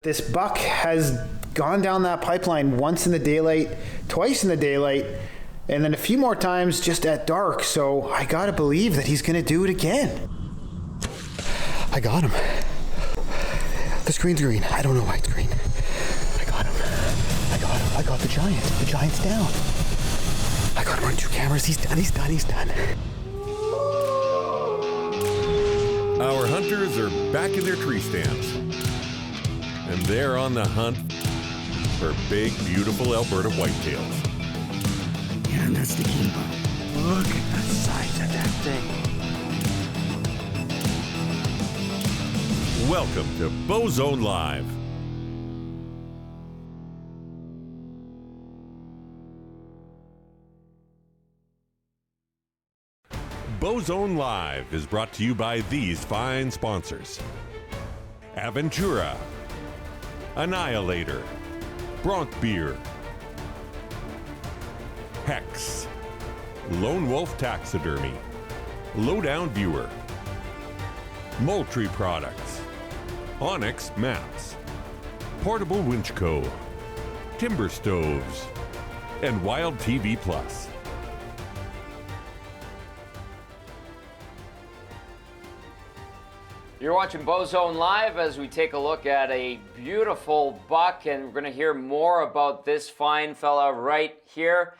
This buck has gone down that pipeline once in the daylight, twice in the daylight, and then a few more times just at dark. So I gotta believe that he's gonna do it again. I got him. The screen's green. I don't know why it's green. I got him. I got him. I got the giant. The giant's down. I got him on 2 cameras. He's done. He's done. He's done. Our hunters are back in their tree stands. And they're on the hunt for big, beautiful Alberta whitetails. Yeah, that's the keeper. Look at the size of that thing. Welcome to Bowzone Live. Bowzone Live is brought to you by these fine sponsors: Aventura, Annihilator, Bronc Beer, Hex, Lone Wolf Taxidermy, Lowdown Viewer, Moultrie Products, Onyx Maps, Portable Winch Co., Timber Stoves, and Wild TV Plus. You're watching Bowzone Live as we take a look at a beautiful buck, and we're going to hear more about this fine fella right here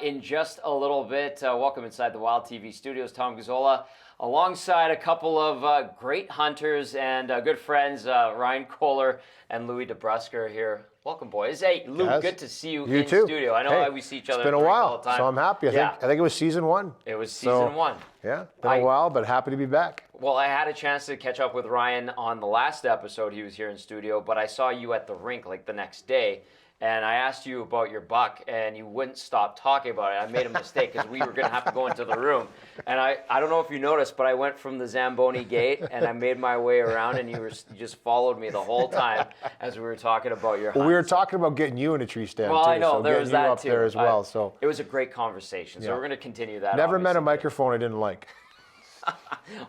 in just a little bit. Welcome inside the Wild TV studios. Tom Gazzola, alongside a couple of great hunters and good friends, Ryan Kohler and Louis DeBrusk are here. Welcome, boys. Hey, Lou, Yes. Good to see you You in too. studio. I know Hey, we see each other It's been a all while, the time. so I'm happy. I think it was season 1. It was season 1. Yeah, been a while, but happy to be back. Well, I had a chance to catch up with Ryan on the last episode. He was here in studio, but I saw you at the rink like the next day, and I asked you about your buck, and you wouldn't stop talking about it. I made a mistake because we were going to have to go into the room, and I don't know if you noticed, but I went from the Zamboni gate, and I made my way around, and you just followed me the whole time as we were talking about your hunt. Well, we were talking about getting you in a tree stand Well, too, I know, so there getting was you that up too. there as well. So It was a great conversation, so Yeah. we're going to continue that. never met a obviously. microphone I didn't like.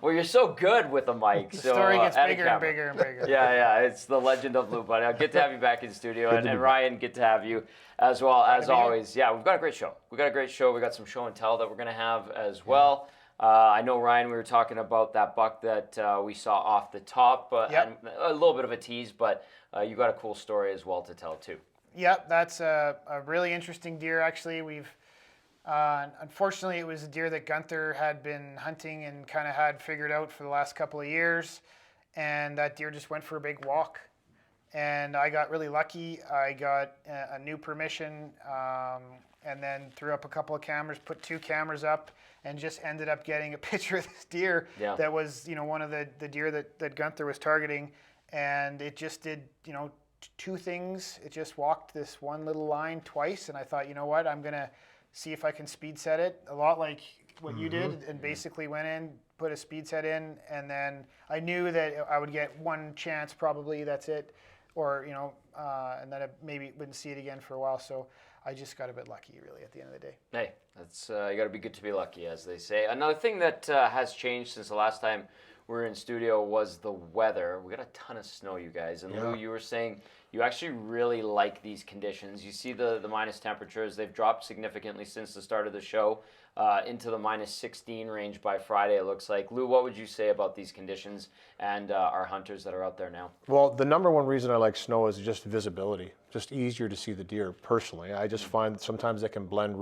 Well, you're so good with the mic. The so, story gets and a bigger and camera. bigger and bigger. Yeah, it's the legend of Lou. But good to have you back in studio, Good and, to and be Ryan, good to have you as well as to be here. always. Yeah, we've got a great show. We got some show and tell that we're going to have as well. I know, Ryan, we were talking about that buck that we saw off the top, Yep. and a little bit of a tease, but you got a cool story as well to tell too. Yep, that's a really interesting deer. Actually, unfortunately, it was a deer that Gunther had been hunting and kind of had figured out for the last couple of years, and that deer just went for a big walk. And I got really lucky. I got a new permission, and then threw up a couple of cameras, put 2 cameras up, and just ended up getting a picture of this deer that was, one of the deer that Gunther was targeting. And it just did, 2 things. It just walked this one little line twice, and I thought, you know what, I'm going to see if I can speed set it, a lot like what you did, and basically went in, put a speed set in, and then I knew that I would get 1 chance probably, that's it, or, and then I maybe wouldn't see it again for a while, so I just got a bit lucky, really, at the end of the day. Hey, that's you got to be good to be lucky, as they say. Another thing that has changed since the last time we were in studio was the weather. We got a ton of snow, you guys. And Lou, you were saying you actually really like these conditions. You see the minus temperatures. They've dropped significantly since the start of the show into the minus 16 range by Friday, it looks like. Lou, what would you say about these conditions and our hunters that are out there now? Well, the number one reason I like snow is just visibility. Just easier to see the deer personally. I just find that sometimes they can blend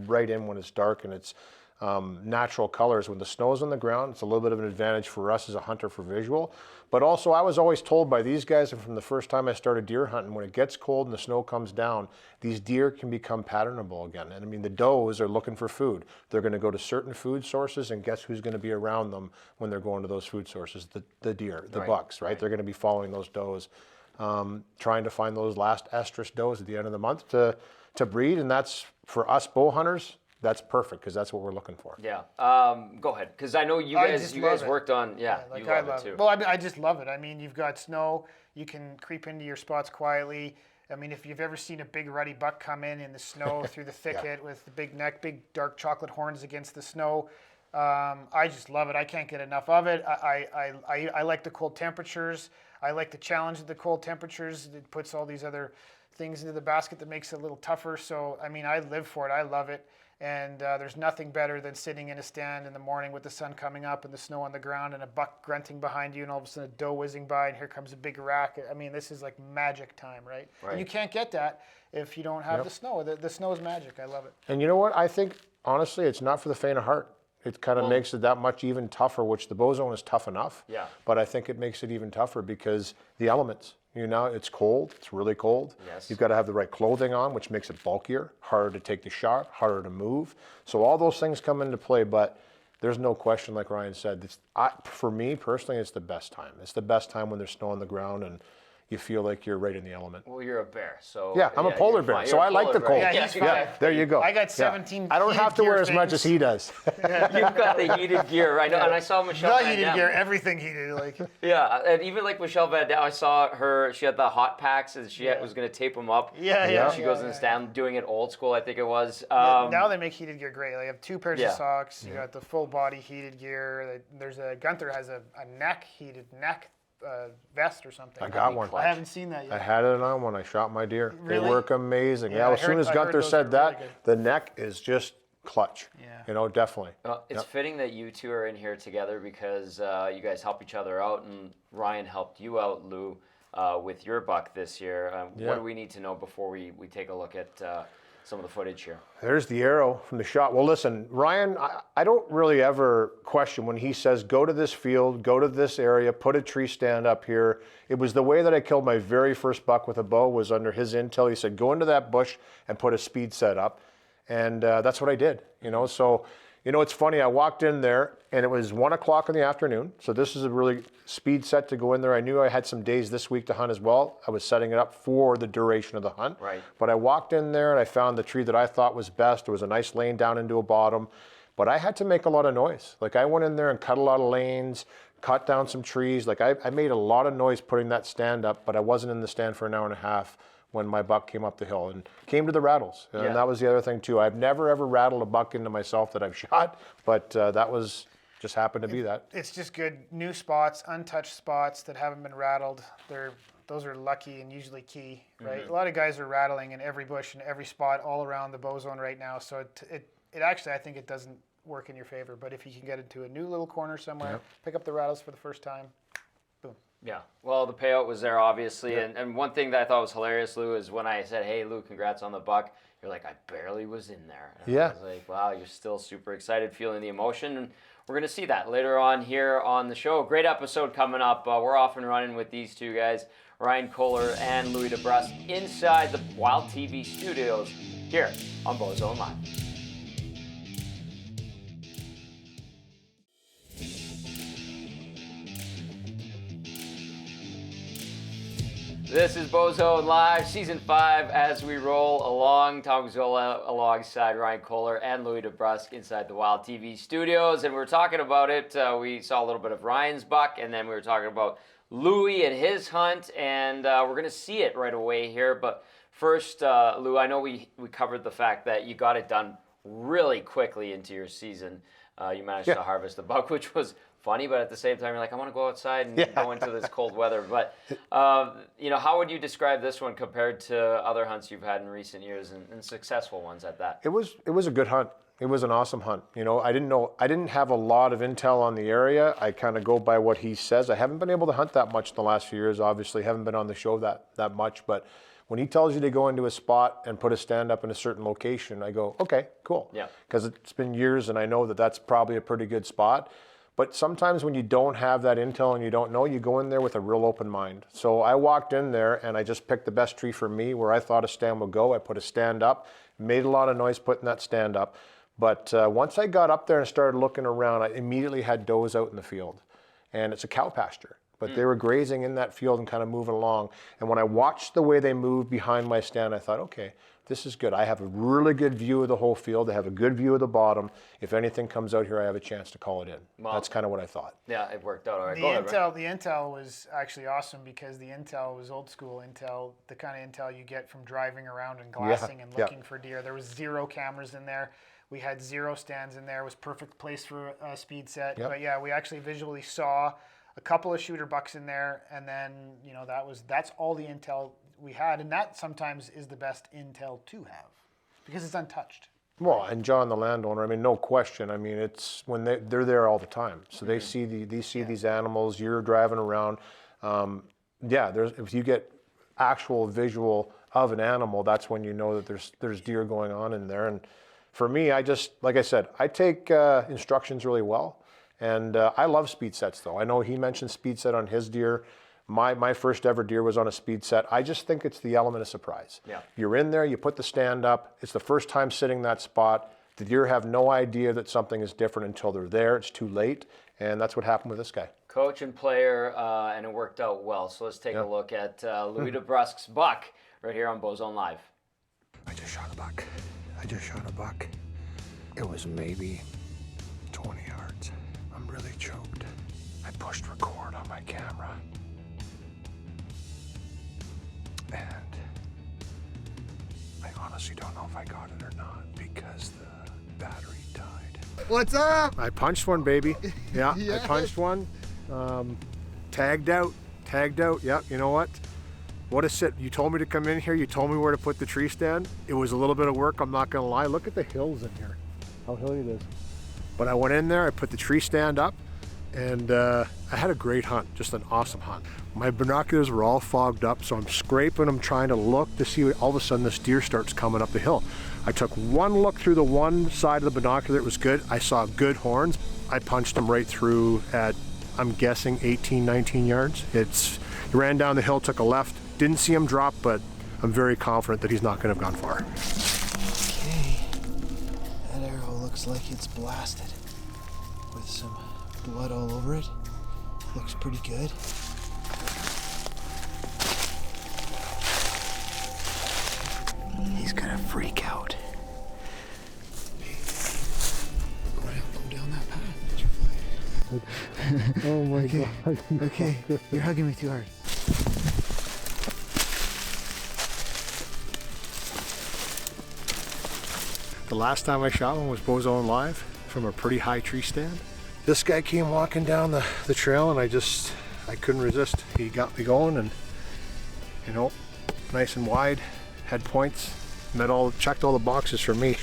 right in when it's dark and it's natural colors. When the snow is on the ground, it's a little bit of an advantage for us as a hunter for visual. But also, I was always told by these guys, and from the first time I started deer hunting, when it gets cold and the snow comes down, these deer can become patternable again. And I mean, the does are looking for food. They're going to go to certain food sources, and guess who's going to be around them when they're going to those food sources? The deer, the bucks, right? They're going to be following those does, trying to find those last estrus does at the end of the month to breed. And that's, for us bow hunters, that's perfect, because that's what we're looking for. Yeah. Go ahead, because I know you guys worked on, you love it too. Well, I just love it. I mean, you've got snow. You can creep into your spots quietly. I mean, if you've ever seen a big ruddy buck come in the snow through the thicket with the big neck, big dark chocolate horns against the snow, I just love it. I can't get enough of it. I like the cold temperatures. I like the challenge of the cold temperatures. It puts all these other things into the basket that makes it a little tougher. So, I mean, I live for it. I love it. And there's nothing better than sitting in a stand in the morning with the sun coming up and the snow on the ground and a buck grunting behind you and all of a sudden a doe whizzing by and here comes a big rack. I mean, this is like magic time, right? And you can't get that if you don't have the snow. The snow is magic. I love it. And you know what? I think, honestly, it's not for the faint of heart. It kind of makes it that much even tougher, which the Bowzone is tough enough. Yeah. But I think it makes it even tougher because the elements. You know, it's cold. It's really cold. Yes. You've got to have the right clothing on, which makes it bulkier, harder to take the shot, harder to move. So all those things come into play, but there's no question, like Ryan said, for me personally, it's the best time. It's the best time when there's snow on the ground and you feel like you're right in the element. Well, you're a bear, so... Yeah, I'm a polar bear, so I like the cold. Yeah, there you go. I got 17 I don't have to heated wear gear as much as he does. You've got the heated gear, I know, and I saw Michelle Not Van heated Dam. gear, everything heated. Like, Yeah, and even like Michelle Van Dam, I saw her, she had the hot packs and she was going to tape them up. She goes in the stand doing it old school, I think it was. now they make heated gear great. They have 2 pairs of socks. You got the full body heated gear. There's Gunther has a heated neck vest or something. I got one. I haven't seen that yet. I had it on when I shot my deer. Really? They work amazing. Yeah, As soon as I heard Gunther those said are that, really good. the neck is just clutch. Yeah. You know, definitely. It's fitting that you two are in here together because you guys help each other out, and Ryan helped you out, Lou, with your buck this year. What do we need to know before we take a look at some of the footage here? There's the arrow from the shot. Well, listen, Ryan, I don't really ever question when he says, go to this field, go to this area, put a tree stand up here. It was the way that I killed my very first buck with a bow was under his intel. He said, go into that bush and put a speed set up. And that's what I did, you know. So, you know, it's funny. I walked in there and it was 1 o'clock in the afternoon. So this is a really speed set to go in there. I knew I had some days this week to hunt as well. I was setting it up for the duration of the hunt. Right. But I walked in there and I found the tree that I thought was best. There was a nice lane down into a bottom. But I had to make a lot of noise. Like I went in there and cut a lot of lanes, cut down some trees. Like I made a lot of noise putting that stand up, but I wasn't in the stand for an hour and a half when my buck came up the hill and came to the rattles. And that was the other thing too. I've never ever rattled a buck into myself that I've shot, but that was just happened to be that. It's just good new spots, untouched spots that haven't been rattled. Those are lucky and usually key, right? A lot of guys are rattling in every bush and every spot all around the Bowzone right now. So it actually, I think it doesn't work in your favor. But if you can get into a new little corner somewhere, pick up the rattles for the first time, boom. Yeah, well, the payout was there, obviously. And one thing that I thought was hilarious, Lou, is when I said, hey, Lou, congrats on the buck, you're like, I barely was in there. And I was like, wow, you're still super excited, feeling the emotion. And we're going to see that later on here on the show. Great episode coming up. We're off and running with these two guys, Ryan Kohler and Louis DeBrusk, inside the Wild TV studios here on Bowzone Live. This is Bowzone Live, Season 5, as we roll along. Tom Gazzola alongside Ryan Kohler and Louis DeBrusk inside the Wild TV studios. And we were talking about it. We saw a little bit of Ryan's buck, and then we were talking about Louis and his hunt. And we're going to see it right away here. But first, Lou, I know we covered the fact that you got it done really quickly into your season. You managed to harvest a buck, which was funny, but at the same time, you're like, I want to go outside and go into this cold weather. But, you know, how would you describe this one compared to other hunts you've had in recent years and successful ones at that? It was a good hunt. It was an awesome hunt. You know, I didn't have a lot of intel on the area. I kind of go by what he says. I haven't been able to hunt that much in the last few years, obviously. Haven't been on the show that much. But when he tells you to go into a spot and put a stand up in a certain location, I go, okay, cool. Yeah. Because it's been years and I know that that's probably a pretty good spot. But sometimes when you don't have that intel and you don't know, you go in there with a real open mind. So I walked in there and I just picked the best tree for me where I thought a stand would go. I put a stand up, made a lot of noise putting that stand up. But once I got up there and started looking around, I immediately had does out in the field. And it's a cow pasture. But they were grazing in that field and kind of moving along. And when I watched the way they moved behind my stand, I thought, okay, this is good. I have a really good view of the whole field. I have a good view of the bottom. If anything comes out here, I have a chance to call it in. Well, that's kind of what I thought. Yeah, it worked out all right. The intel was actually awesome because the intel was old school intel, the kind of intel you get from driving around and glassing and looking for deer. There was 0 cameras in there. We had 0 stands in there. It was perfect place for a speed set. But yeah, we actually visually saw a couple of shooter bucks in there, and then that's all the intel we had, and that sometimes is the best intel to have because it's untouched. Well, and John, the landowner, I mean, no question. I mean, it's when they're there all the time, so they see these animals. You're driving around. If you get actual visual of an animal, that's when you know that there's deer going on in there. And for me, like I said, I take instructions really well, and I love speed sets though. I know he mentioned speed set on his deer. My first ever deer was on a speed set. I just think it's the element of surprise. Yeah. You're in there, you put the stand up, it's the first time sitting that spot. The deer have no idea that something is different until they're there. It's too late, and that's what happened with this guy. Coach and player, and it worked out well. So let's take a look at Louis DeBrusk's buck right here on Bowzone Live. I just shot a buck. It was maybe 20 yards. I'm really choked. I pushed record on my camera. And I honestly don't know if I got it or not because the battery died. What's up? I punched one, baby. Yeah, Yes. I punched one. Tagged out. Yeah, you know what? What a sit. You told me to come in here. You told me where to put the tree stand. It was a little bit of work, I'm not going to lie. Look at the hills in here. How hilly it is. But I went in there, I put the tree stand up, and I had a great hunt, just an awesome hunt. My binoculars were all fogged up, so I'm scraping them, trying to look to see all of a sudden this deer starts coming up the hill. I took one look through the one side of the binocular, it was good. I saw good horns. I punched them right through at, I'm guessing 18, 19 yards. He ran down the hill, took a left, didn't see him drop, but I'm very confident that he's not going to have gone far. Okay, that arrow looks like it's blasted with some blood all over it. Looks pretty good. He's gonna freak out. Go down that path. Oh my God. Okay, you're hugging me too hard. The last time I shot one was Bowzone Live from a pretty high tree stand. This guy came walking down the trail and I couldn't resist. He got me going and, nice and wide, had points, checked all the boxes for me.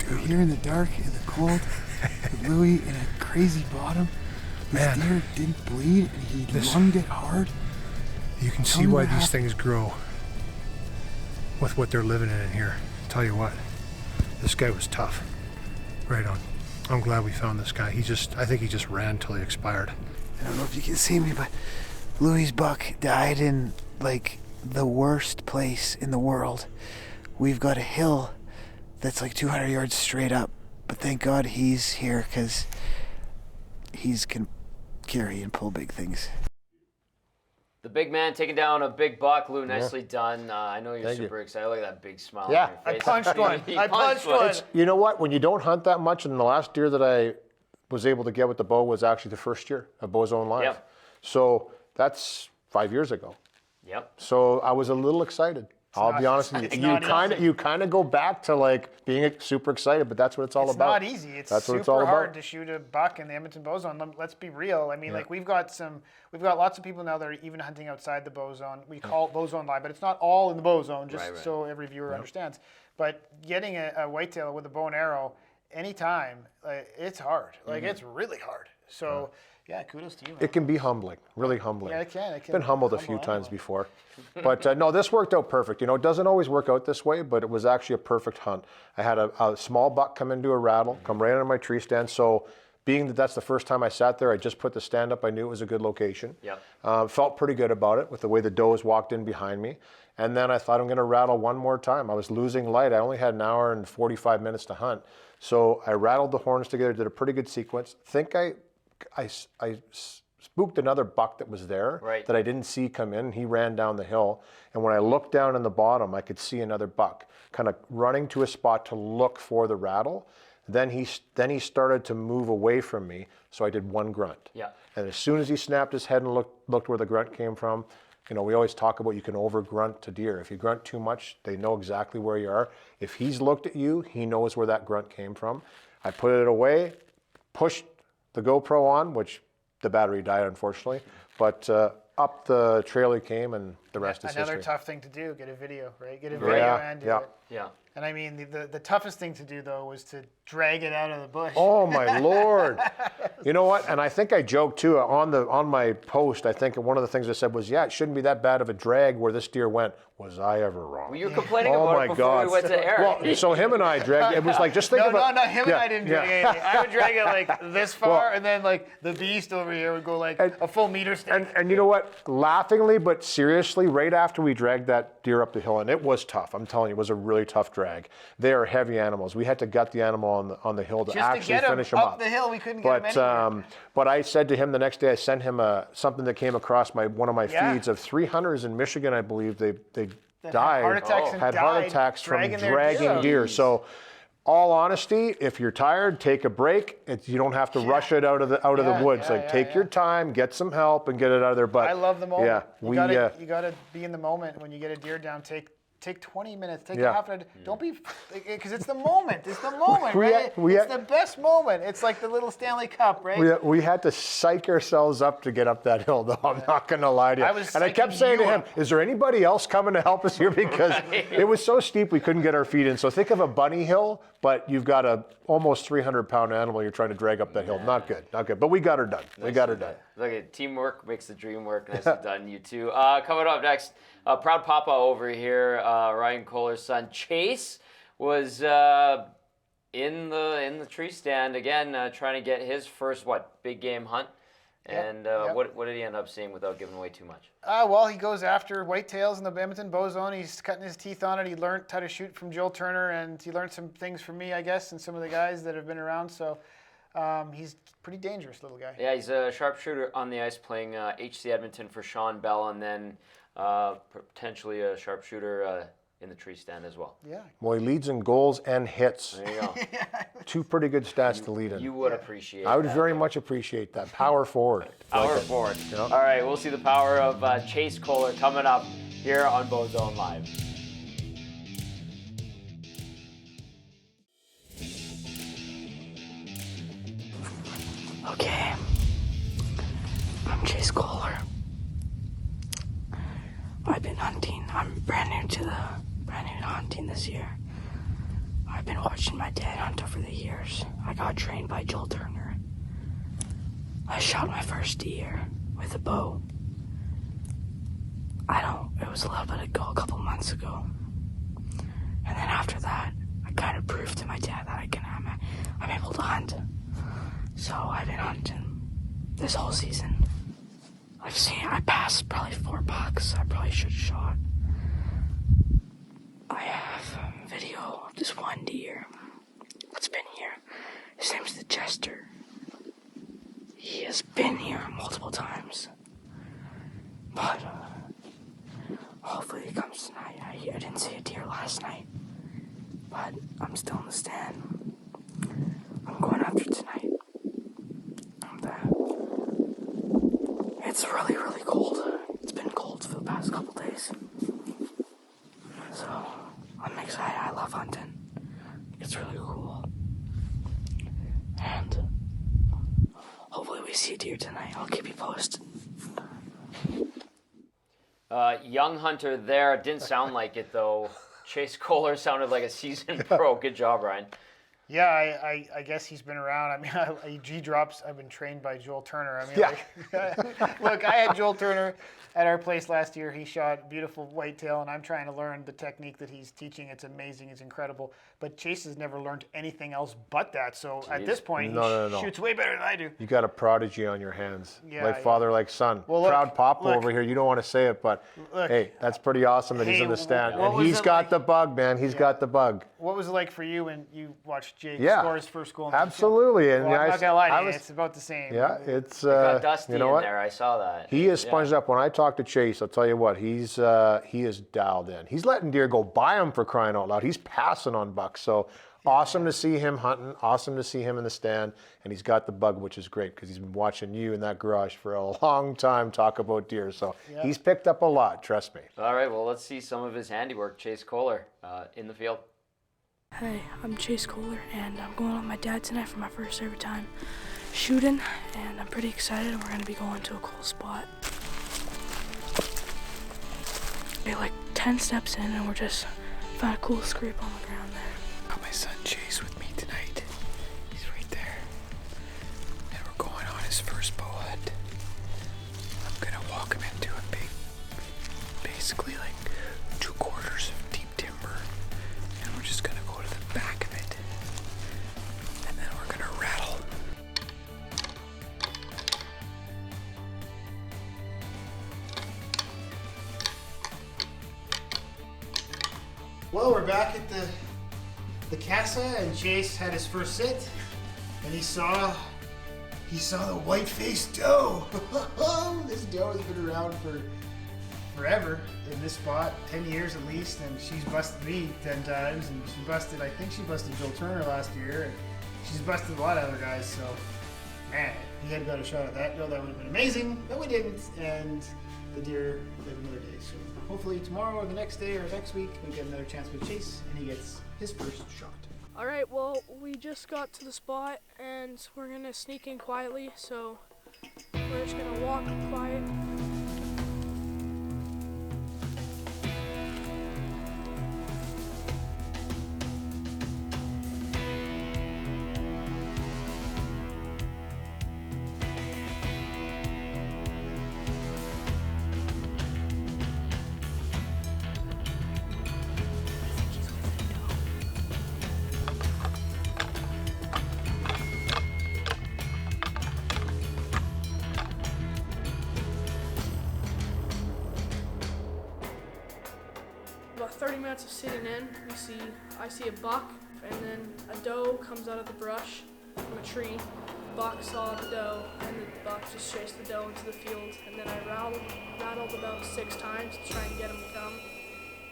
Dude, here in the dark, in the cold, with Louis in a crazy bottom. This deer didn't bleed and he lunged it hard. You can see why these things grow with what they're living in here. Tell you what, this guy was tough. Right on. I'm glad we found this guy. I think he just ran till he expired. I don't know if you can see me, but Louis' buck died in like the worst place in the world. We've got a hill that's like 200 yards straight up, but thank God he's here because he's can carry and pull big things. The big man taking down a big buck. Lou, nicely done. I know you're super excited. Look at that big smile on your face. I punched one. He I punched one. You know what? When you don't hunt that much, and the last deer that I was able to get with the bow was actually the first year of Bowzone Live. Yep. So that's 5 years ago. Yep. So I was a little excited. I'll be honest with you. You kind of go back to like being super excited, but that's what it's all about. It's not easy. It's that's what super it's all hard about. to shoot a buck in the Edmonton Bowzone. Let's be real. I mean, like we've got lots of people now that are even hunting outside the Bowzone. We call it Bowzone Live, but it's not all in the Bowzone, just so every viewer understands. But getting a whitetail with a bow and arrow anytime, it's hard. Like it's really hard. So. Yeah, kudos to you, man. It can be humbling, really humbling. Yeah, it can. Been humbled a few times before. But no, this worked out perfect. It doesn't always work out this way, but it was actually a perfect hunt. I had a small buck come into a rattle, come right under my tree stand. So being that that's the first time I sat there, I just put the stand up. I knew it was a good location. Yep. Felt pretty good about it with the way the does walked in behind me. And then I thought I'm going to rattle one more time. I was losing light. I only had an hour and 45 minutes to hunt. So I rattled the horns together, did a pretty good sequence. I spooked another buck that was there that I didn't see come in. He ran down the hill. And when I looked down in the bottom, I could see another buck kind of running to a spot to look for the rattle. Then he started to move away from me. So I did one grunt. Yeah. And as soon as he snapped his head and looked where the grunt came from, we always talk about you can over grunt to deer. If you grunt too much, they know exactly where you are. If he's looked at you, he knows where that grunt came from. I put it away, pushed the GoPro on, which the battery died, unfortunately. But up the trail he came, and the rest is Another history. tough thing to do, get a video, right? Get a video and do it. Yeah. And I mean, the toughest thing to do, though, was to drag it out of the bush. Oh my Lord! You know what? And I think I joked too on my post. I think one of the things I said was, "Yeah, it shouldn't be that bad of a drag where this deer went." Was I ever wrong? Well, you were complaining Oh about my it before God. we went to air. Well, so him and I dragged. It was like just think about. No, him and I didn't drag anything. I would drag it like this far, Well, and then like the beast over here would go like a full meter stick. And you know what? Laughingly, but seriously, right after we dragged that deer up the hill, and it was tough. I'm telling you, it was a really tough drag. They are heavy animals. We had to gut the animal on the hill to Just actually to get finish him him up the hill, we couldn't get him But anywhere. but I said to him the next day, I sent him something that came across one of my feeds of 3 hunters in Michigan. I believe they died, heart attacks and had heart died attacks from dragging their dragging deer out. deer. So, all honesty, if you're tired, take a break. You don't have to rush it out of the woods. Take your time, get some help, and get it out of there. But I love the moment. Yeah, you gotta be in the moment when you get a deer down. Take 20 minutes. Take a half an hour. Don't be, because it's the moment. It's the moment, right? It's the best moment. It's like the little Stanley Cup, right? We had to psych ourselves up to get up that hill, though. I'm not going to lie to you. I kept saying to him, "Is there anybody else coming to help us here?" Because it was so steep we couldn't get our feet in. So think of a bunny hill, but you've got a almost 300-pound animal you're trying to drag up that hill. Not good. But we got her done. We got her done. Look at teamwork makes the dream work. Nicely done, you two. Coming up next, proud papa over here, Ryan Kohler's son Chase was in the tree stand again, trying to get his first big game hunt. And what did he end up seeing without giving away too much? Well, he goes after whitetails in the Edmonton Bowzone. He's cutting his teeth on it. He learned how to shoot from Joel Turner, and he learned some things from me, I guess, and some of the guys that have been around. So he's a pretty dangerous little guy. Yeah, he's a sharpshooter on the ice playing HC Edmonton for Sean Bell, and then potentially a sharpshooter in the tree stand as well. Yeah. Well, he leads in goals and hits. There you go. 2 pretty good stats to lead in. You would appreciate I would that. very much appreciate that. Power forward. Power forward. All right, we'll see the power of Chase Kohler coming up here on Bowzone Live. Okay, I'm Chase Kohler. I've been hunting. I'm brand new to hunting this year. I've been watching my dad hunt over the years. I got trained by Joel Turner. I shot my first deer with a bow. It was a little bit ago, a couple months ago. And then after that, I kind of proved to my dad that I'm able to hunt. So I've been hunting this whole season. I passed probably 4 bucks I probably should have shot. I have a video of this one deer that's been here. His name's the Jester. He has been here multiple times. But hopefully he comes tonight. I didn't see a deer last night. But I'm still in the stand. I'm going after tonight. It's really, really cold. It's been cold for the past couple days. So, I'm excited. I love hunting. It's really cool. And hopefully we see a deer tonight. I'll keep you posted. Young hunter there. Didn't sound like it, though. Chase Kohler sounded like a seasoned pro. Good job, Ryan. Yeah, I guess he's been around. I mean, G-drops, I've been trained by Joel Turner. I mean, look, I had Joel Turner at our place last year. He shot beautiful whitetail, and I'm trying to learn the technique that he's teaching. It's amazing. It's incredible. But Chase has never learned anything else but that. So at this point, he shoots way better than I do. You got a prodigy on your hands. Yeah, like father, like son. Well, look, proud papa over here. You don't want to say it, but hey, that's pretty awesome that he's in the stand. And he's got the bug, man. He's got the bug. What was it like for you when you watched Jake score his first goal? Absolutely. And well, I'm not gonna lie to you, it's about the same. Yeah, it's got Dusty in there. I saw that. He is sponged up. When I talk to Chase, I'll tell you what, he is dialed in. He's letting deer go by him, for crying out loud. He's passing on bucks. So awesome to see him hunting. Awesome to see him in the stand. And he's got the bug, which is great because he's been watching you in that garage for a long time talk about deer. So he's picked up a lot, trust me. All right, well, let's see some of his handiwork. Chase Kohler in the field. Hey, I'm Chase Kohler, and I'm going with my dad tonight for my first ever time. shooting, and I'm pretty excited. We're gonna be going to a cool spot. We're like 10 steps in, and we're just found a cool scrape on the ground there. Got my son Chase with me tonight. He's right there. And we're going on his first bow hunt. I'm gonna walk him into a big, basically like 2/4 of deep timber. And we're just gonna go to the back of it. And then we're gonna rattle. Well, we're back at the casa, and Chase had his first sit, and he saw the white-faced doe. This doe has been around for forever in this spot, 10 years at least, and she's busted me 10 times, and I think she busted Joe Turner last year, and she's busted a lot of other guys. So, man, if he had got a shot at that doe, that would have been amazing, but we didn't, and the deer live another day. So hopefully tomorrow or the next day or next week we get another chance with Chase and he gets his first shot. All right, well, we just got to the spot, and we're gonna sneak in quietly, so we're just gonna walk quiet. About 30 minutes of sitting in, I see a buck, and then a doe comes out of the brush from a tree. The buck saw the doe, and the buck just chased the doe into the field, and then I rattled about 6 times to try and get him to come.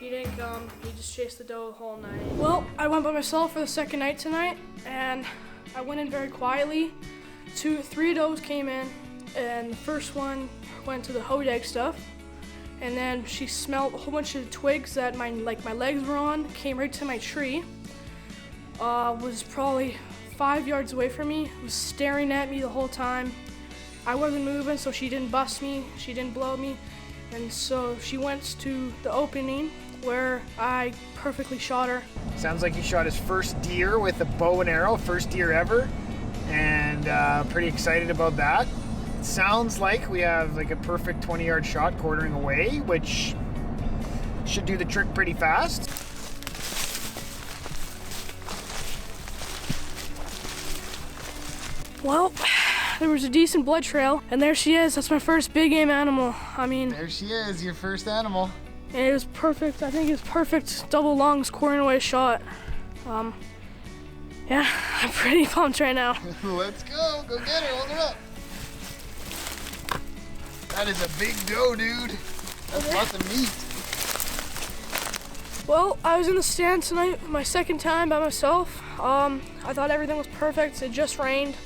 He didn't come, he just chased the doe the whole night. Well, I went by myself for the second night tonight, and I went in very quietly. 3 does came in, and the first one went to the hodag stuff. And then she smelled a whole bunch of twigs that my legs were on, came right to my tree. Was probably 5 yards away from me, was staring at me the whole time. I wasn't moving, so she didn't bust me, she didn't blow me. And so she went to the opening where I perfectly shot her. Sounds like he shot his first deer with a bow and arrow, first deer ever, and pretty excited about that. Sounds like we have like a perfect 20-yard shot quartering away, which should do the trick pretty fast. Well, there was a decent blood trail, and there she is. That's my first big game animal. I mean, There she is, your first animal. and it was perfect. I think it was perfect double lungs quartering away shot. Yeah, I'm pretty pumped right now. Let's go get her, hold her up. That is a big doe, dude. That's lots of meat. Well, I was in the stand tonight for my second time by myself. I thought everything was perfect. It just rained.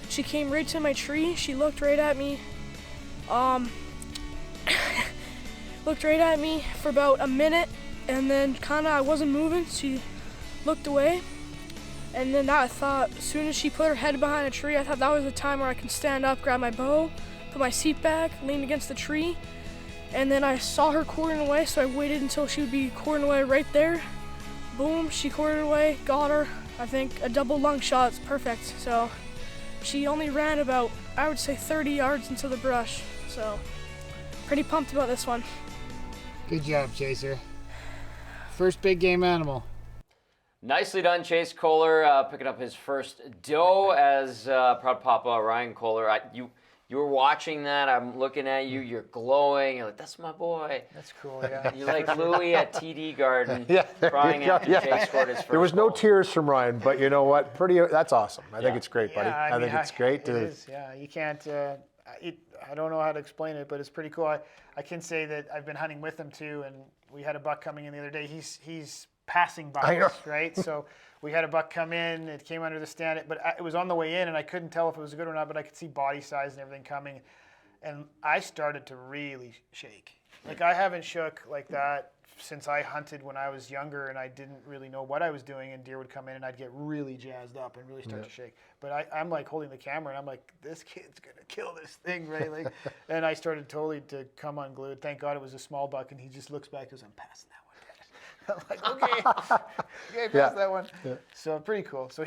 She came right to my tree. She looked right at me. Looked right at me for about a minute, and then kinda I wasn't moving. She looked away, and then I thought as soon as she put her head behind a tree, I thought that was the time where I can stand up, grab my bow, put my seat back, lean against the tree, and then I saw her quartering away, so I waited until she would be quartering away right there. Boom, she quartered away, got her. I think a double lung shot's perfect. So she only ran about, I would say 30 yards into the brush. So pretty pumped about this one. Good job, Chaser. First big game animal. Nicely done, Chase Kohler, picking up his first doe as proud Papa Ryan Kohler. You were watching that. I'm looking at you. You're glowing. You're like, that's my boy. That's cool, yeah. You're like Louis at TD Garden, Yeah, crying yeah, after yeah. Chase scored his first There was no goal. tears from Ryan, but you know what? That's awesome. I think Yeah. it's great, buddy. Yeah, I think it's great It to. is, yeah. You can't. I don't know how to explain it, but it's pretty cool. I can say that I've been hunting with him too, and we had a buck coming in the other day. He's passing I know. bucks, right? So we had a buck come in. It came under the stand, but it was on the way in, and I couldn't tell if it was good or not. But I could see body size and everything coming, and I started to really shake. Like I haven't shook like that since I hunted when I was younger and I didn't really know what I was doing, and deer would come in and I'd get really jazzed up and really start to shake. But I'm like holding the camera and I'm like, this kid's gonna kill this thing, right? Like, and I started totally to come unglued. Thank God it was a small buck, and he just looks back and goes, I'm passing that one, Dad. I'm like, okay, pass that one. Yeah. So pretty cool. So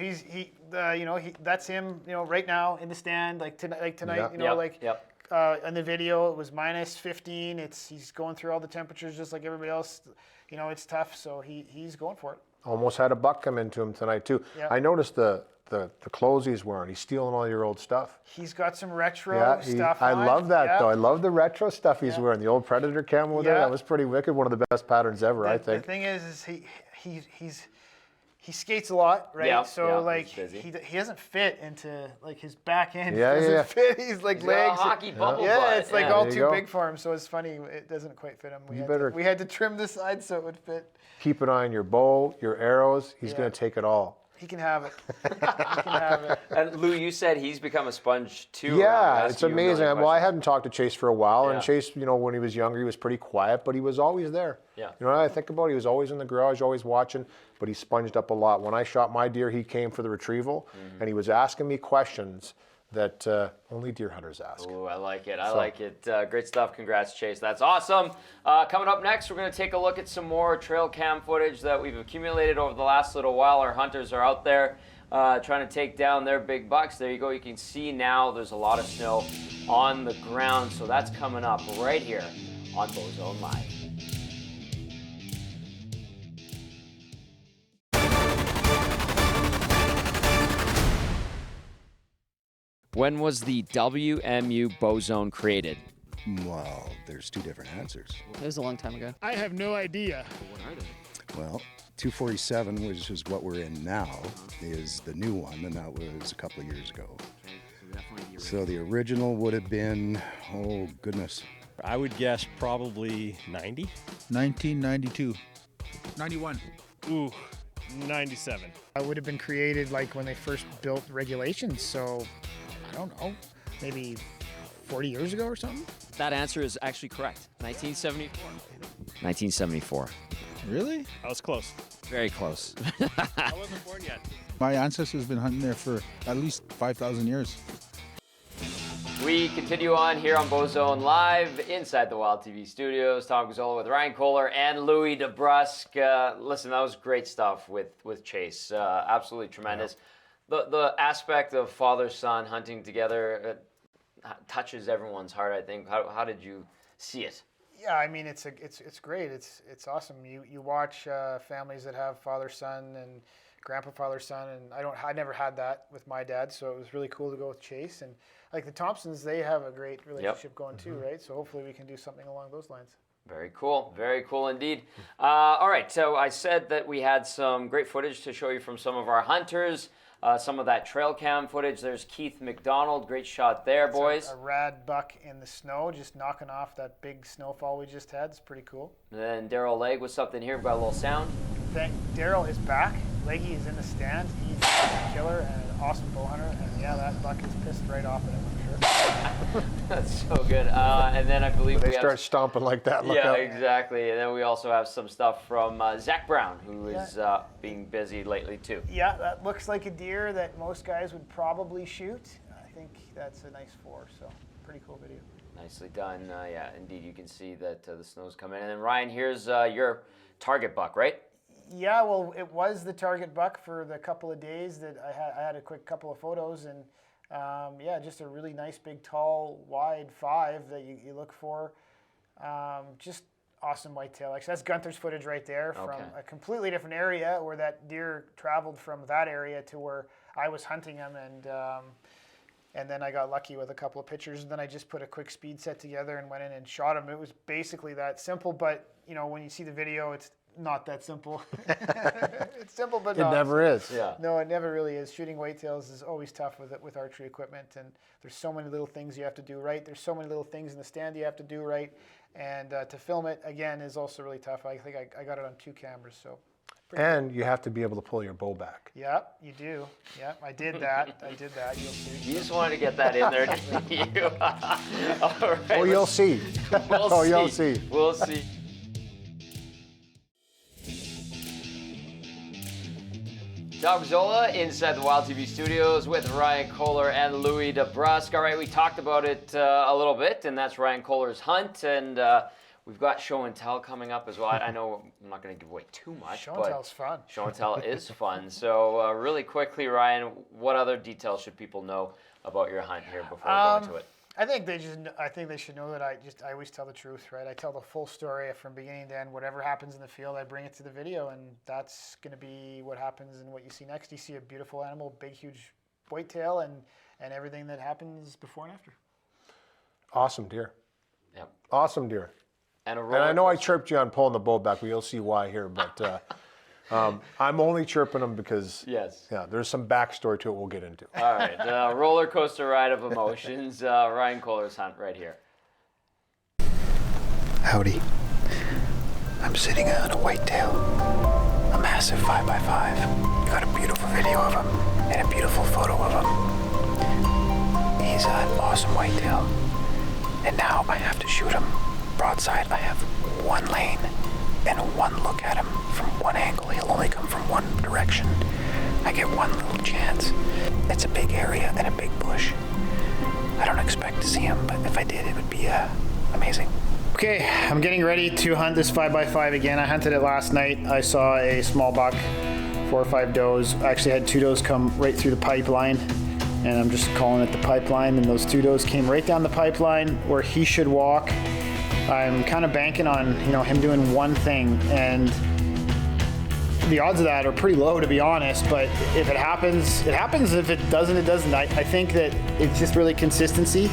that's him, right now in the stand, like tonight, in the video, it was minus 15. He's going through all the temperatures just like everybody else. It's tough, so he's going for it. Almost had a buck come into him tonight too. Yep. I noticed the clothes he's wearing. He's stealing all your old stuff. He's got some retro stuff on. I love that though. I love the retro stuff he's wearing. The old Predator camo there. That was pretty wicked. One of the best patterns ever, I think. The thing is he skates a lot, right? Yeah, so he doesn't fit into like his back end. Doesn't fit. He's like legs. Got a hockey bubble butt. butt. It's like all too big for him. So it's funny. It doesn't quite fit him. We had to trim the side so it would fit. Keep an eye on your bow, your arrows. He's going to take it all. He can have it. He can have it. And Lou, you said he's become a sponge too. Yeah, it's amazing. Well, I hadn't talked to Chase for a while, and Chase, when he was younger, he was pretty quiet, but he was always there. Yeah. I think about it, he was always in the garage, always watching, but he sponged up a lot. When I shot my deer, he came for the retrieval, and he was asking me questions that only deer hunters ask. Oh, I like it. I like it. Great stuff. Congrats, Chase. That's awesome. Coming up next, we're going to take a look at some more trail cam footage that we've accumulated over the last little while. Our hunters are out there trying to take down their big bucks. There you go. You can see now there's a lot of snow on the ground. So that's coming up right here on Bowzone Live. When was the WMU Bowzone created? Well, there's two different answers. It was a long time ago. I have no idea. What are they? Well, 247, which is what we're in now, is the new one, and that was a couple of years ago. Okay, so the original would have been, oh goodness. I would guess probably 90. 1992. 91. Ooh, 97. I would have been created like when they first built regulations, so I don't know, maybe 40 years ago or something? That answer is actually correct. 1974. 1974. Really? I was close. Very close. I wasn't born yet. My ancestors have been hunting there for at least 5,000 years. We continue on here on Bowzone Live inside the Wild TV studios. Tom Gazzola with Ryan Kohler and Louis DeBrusk. Listen, that was great stuff with Chase. Absolutely tremendous. Yeah. The aspect of father-son hunting together touches everyone's heart, I think. How did you see it? Yeah, I mean, it's great. It's awesome. You watch families that have father-son and grandpa, father-son, and I never had that with my dad, so it was really cool to go with Chase. And like the Thompsons, they have a great relationship going too, right? So hopefully we can do something along those lines. Very cool indeed. All right, so I said that we had some great footage to show you from some of our hunters. Some of that trail cam footage. There's Keith McDonald. Great shot there, boys. A rad buck in the snow, just knocking off that big snowfall we just had. It's pretty cool. And then Daryl Legg with something here. We've got a little sound. Daryl is back. Leggy is in the stand. He's a killer and an awesome bow hunter. And yeah, that buck is pissed right off at him, I'm sure. That's so good. And then I believe they start stomping like that. Look yeah, out. Exactly. And then we also have some stuff from Zach Brown, who is being busy lately too. Yeah, that looks like a deer that most guys would probably shoot. I think that's a nice 4, so pretty cool video. Nicely done. Yeah, indeed, you can see that the snow's coming in. And Ryan, here's your target buck, right? Yeah, well, it was the target buck for the couple of days that I had a quick couple of photos, and yeah, just a really nice, big, tall, wide 5 that you look for. Just awesome whitetail. Actually, that's Gunther's footage right there from a completely different area where that deer traveled from that area to where I was hunting him, and then I got lucky with a couple of pictures, and then I just put a quick speed set together and went in and shot him. It was basically that simple, but when you see the video, it's not that simple. It's simple, but it never is. Yeah. No, it never really is. Shooting whitetails is always tough with archery equipment, and there's so many little things you have to do right. There's so many little things in the stand you have to do right, and to film it again is also really tough. I think I got it on 2 cameras, so. And you have to be able to pull your bow back. Yeah, you do. Yeah, I did that. You'll see. You just wanted to get that in there, didn't you? All right, you'll see. We'll see. You'll see. We'll see. Doug Zola inside the Wild TV studios with Ryan Kohler and Louis DeBrusk. All right, we talked about it a little bit, and that's Ryan Kohler's hunt, and we've got show and tell coming up as well. I know I'm not going to give away too much. Show and tell's fun. Show and tell is fun. So really quickly, Ryan, what other details should people know about your hunt here before we go into it? I think they should know that I always tell the truth, right? I tell the full story from beginning to end. Whatever happens in the field, I bring it to the video, and that's going to be what happens and what you see next. You see a beautiful animal, big, huge whitetail, and everything that happens before and after. Awesome deer. Yep. Awesome deer. And I know I chirped you on pulling the bow back, but you'll see why here. But I'm only chirping them because there's some backstory to it we'll get into. All right, roller coaster ride of emotions. Ryan Kohler's hunt right here. Howdy. I'm sitting on a whitetail, a massive 5x5. Got a beautiful video of him and a beautiful photo of him. He's an awesome whitetail. And now I have to shoot him broadside. I have one lane and one look at him from one angle. He'll only come from one direction. I get one little chance. It's a big area and a big bush. I don't expect to see him, but if I did, it would be amazing. Okay, I'm getting ready to hunt this 5x5 again. I hunted it last night. I saw a small buck, 4 or 5 does. I actually had 2 does come right through the pipeline, and I'm just calling it the pipeline, and those 2 does came right down the pipeline where he should walk. I'm kind of banking on, him doing one thing, and the odds of that are pretty low, to be honest, but if it happens, it happens. If it doesn't, it doesn't. I think that it's just really consistency,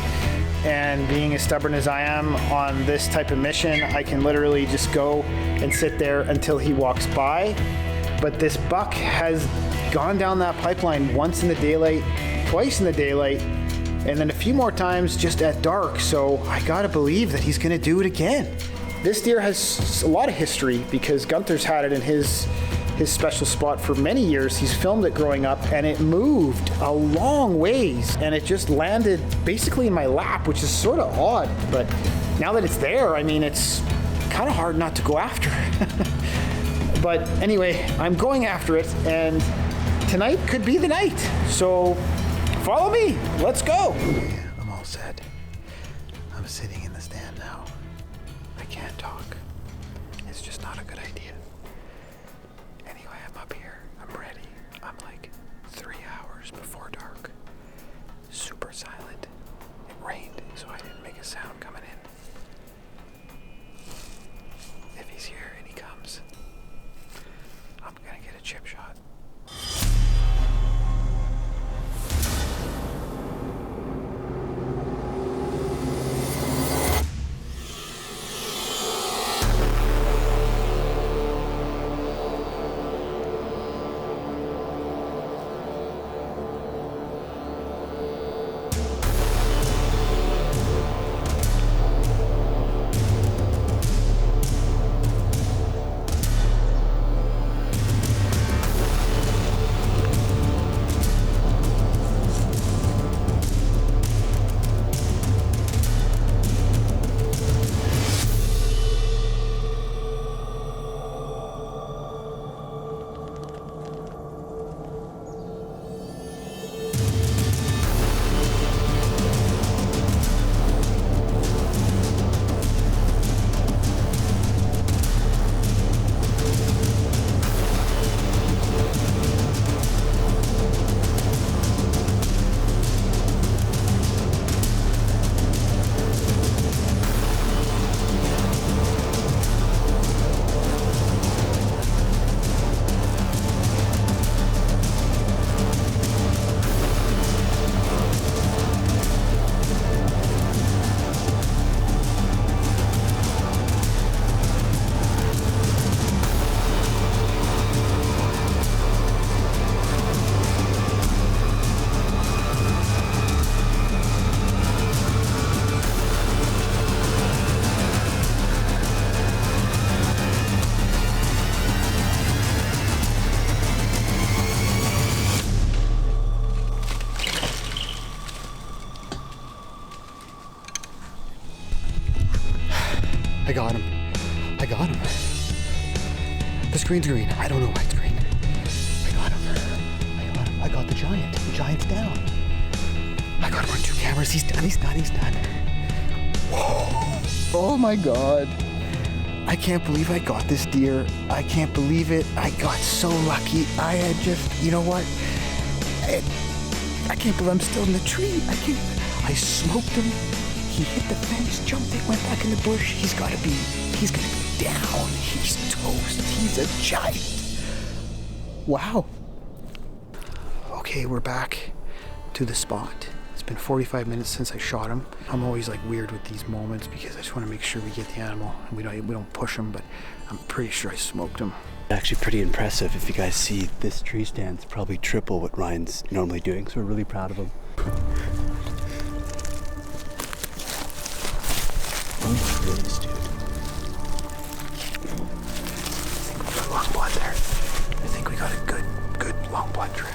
and being as stubborn as I am on this type of mission, I can literally just go and sit there until he walks by. But this buck has gone down that pipeline once in the daylight, twice in the daylight, and then a few more times just at dark, so I gotta believe that he's gonna do it again. This deer has a lot of history because Gunther's had it in his special spot for many years. He's filmed it growing up, and it moved a long ways, and it just landed basically in my lap, which is sort of odd, but now that it's there, it's kind of hard not to go after it. But anyway, I'm going after it, and tonight could be the night, so follow me. Let's go. Yeah, I'm all set. I'm sitting in the stand now. I can't talk. It's just not a good idea. Anyway, I'm up here. I'm ready. I'm like 3 hours before dark. Super silent. It rained, so I didn't make a sound coming in. If he's here and he comes, I'm gonna get a chip shot. I got him. The screen's green. I don't know why it's green. I got him. got the giant. The giant's down. I got him on 2 cameras. He's done. Whoa. Oh my God. I can't believe I got this deer. I can't believe it. I got so lucky. I had just, you know what? I can't believe I'm still in the tree. I smoked him. He hit the fence, jumped it, went back in the bush. He's gonna be down. He's toast. He's a giant. Wow. Okay, we're back to the spot. It's been 45 minutes since I shot him. I'm always like weird with these moments because I just want to make sure we get the animal and we don't push him, but I'm pretty sure I smoked him. Actually pretty impressive. If you guys see, this tree stand's probably triple what Ryan's normally doing, so we're really proud of him. Oh my goodness, dude. I think we got long blood there. I think we got a good long blood trail.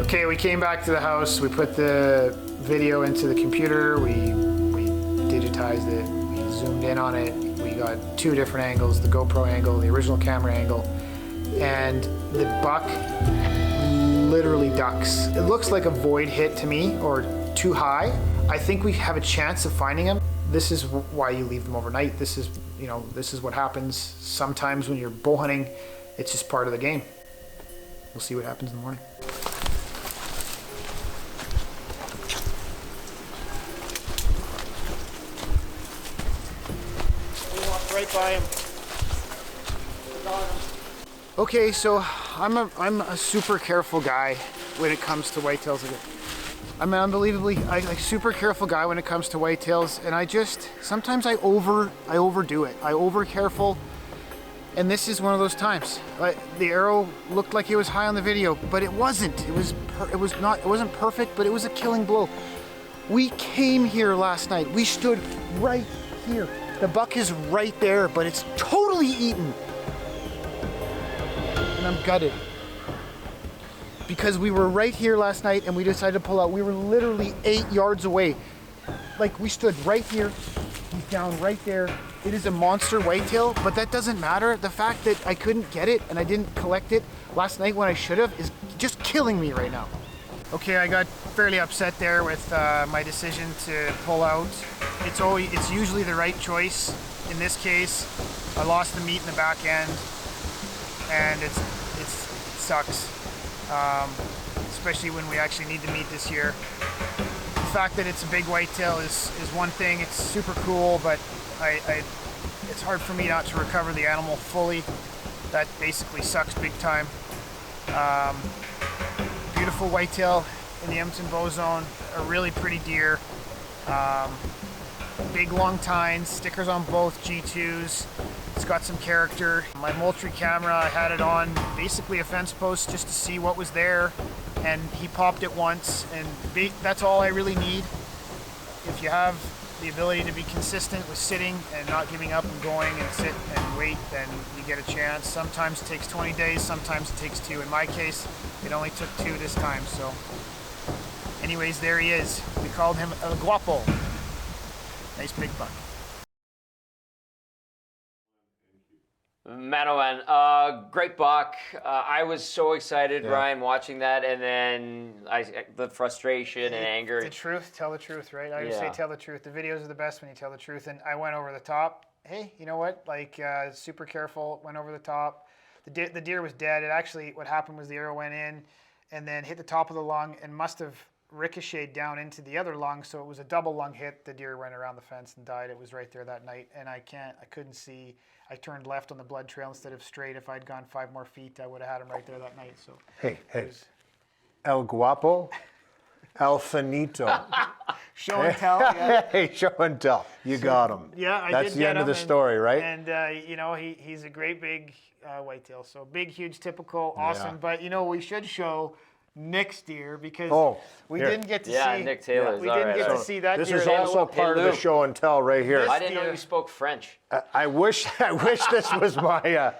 Okay, we came back to the house, we put the video into the computer, we digitized it, we zoomed in on it, we got 2 different angles, the GoPro angle, the original camera angle, and the buck literally ducks. It looks like a void hit to me, or too high. I think we have a chance of finding him. This is why you leave them overnight. This is what happens sometimes when you're bow hunting. It's just part of the game. We'll see what happens in the morning. Right by him. Okay, so I'm a super careful guy when it comes to whitetails. I'm an unbelievably super careful guy when it comes to whitetails, and sometimes I overdo it. I over careful, and this is one of those times. The arrow looked like it was high on the video, but it wasn't. It wasn't perfect, but it was a killing blow. We came here last night. We stood right here. The buck is right there, but it's totally eaten. And I'm gutted. Because we were right here last night and we decided to pull out. We were literally 8 yards away. Like, we stood right here. He's down right there. It is a monster whitetail, but that doesn't matter. The fact that I couldn't get it and I didn't collect it last night when I should have is just killing me right now. Okay, I got fairly upset there with my decision to pull out. It's usually the right choice. In this case, I lost the meat in the back end, and it sucks. Especially when we actually need the meat this year. The fact that it's a big whitetail is one thing. It's super cool, but it's hard for me not to recover the animal fully. That basically sucks big time. Beautiful whitetail in the Edmonton Bowzone, a really pretty deer. Big long tines, stickers on both G2s. It's got some character. My Moultrie camera, I had it on basically a fence post just to see what was there, and he popped it once, and that's all I really need. If you have the ability to be consistent with sitting and not giving up and going and sit and wait, then you get a chance. Sometimes it takes 20 days, sometimes it takes 2. In my case, it only took 2 this time, so. Anyways, there he is. We called him El Guapo. Nice big buck. Manoan, great buck. I was so excited, Ryan, watching that, and then the frustration and anger. The truth, tell the truth, right? I always say tell the truth. The videos are the best when you tell the truth, and I went over the top. Hey, you know what? Like, super careful, went over the top. The deer was dead. It actually, what happened was the arrow went in and then hit the top of the lung and must have ricocheted down into the other lung, so it was a double lung hit. The deer went around the fence and died. It was right there that night, and I couldn't see. I turned left on the blood trail instead of straight. If I'd gone 5 more feet, I would have had him right there that night. So hey, El Guapo, El Finito. Show and tell. Yeah. Hey, show and tell. You got him. Yeah, I That's did the end of the story, right? And you know, he's a great big whitetail. So big, huge, typical, awesome. Yeah. But you know, we should show Nick's deer because we here. didn't get to see. Nick Taylor's. We didn't get to see that This deer. is also part of the show and tell right here. I didn't know you spoke French. I wish this was my.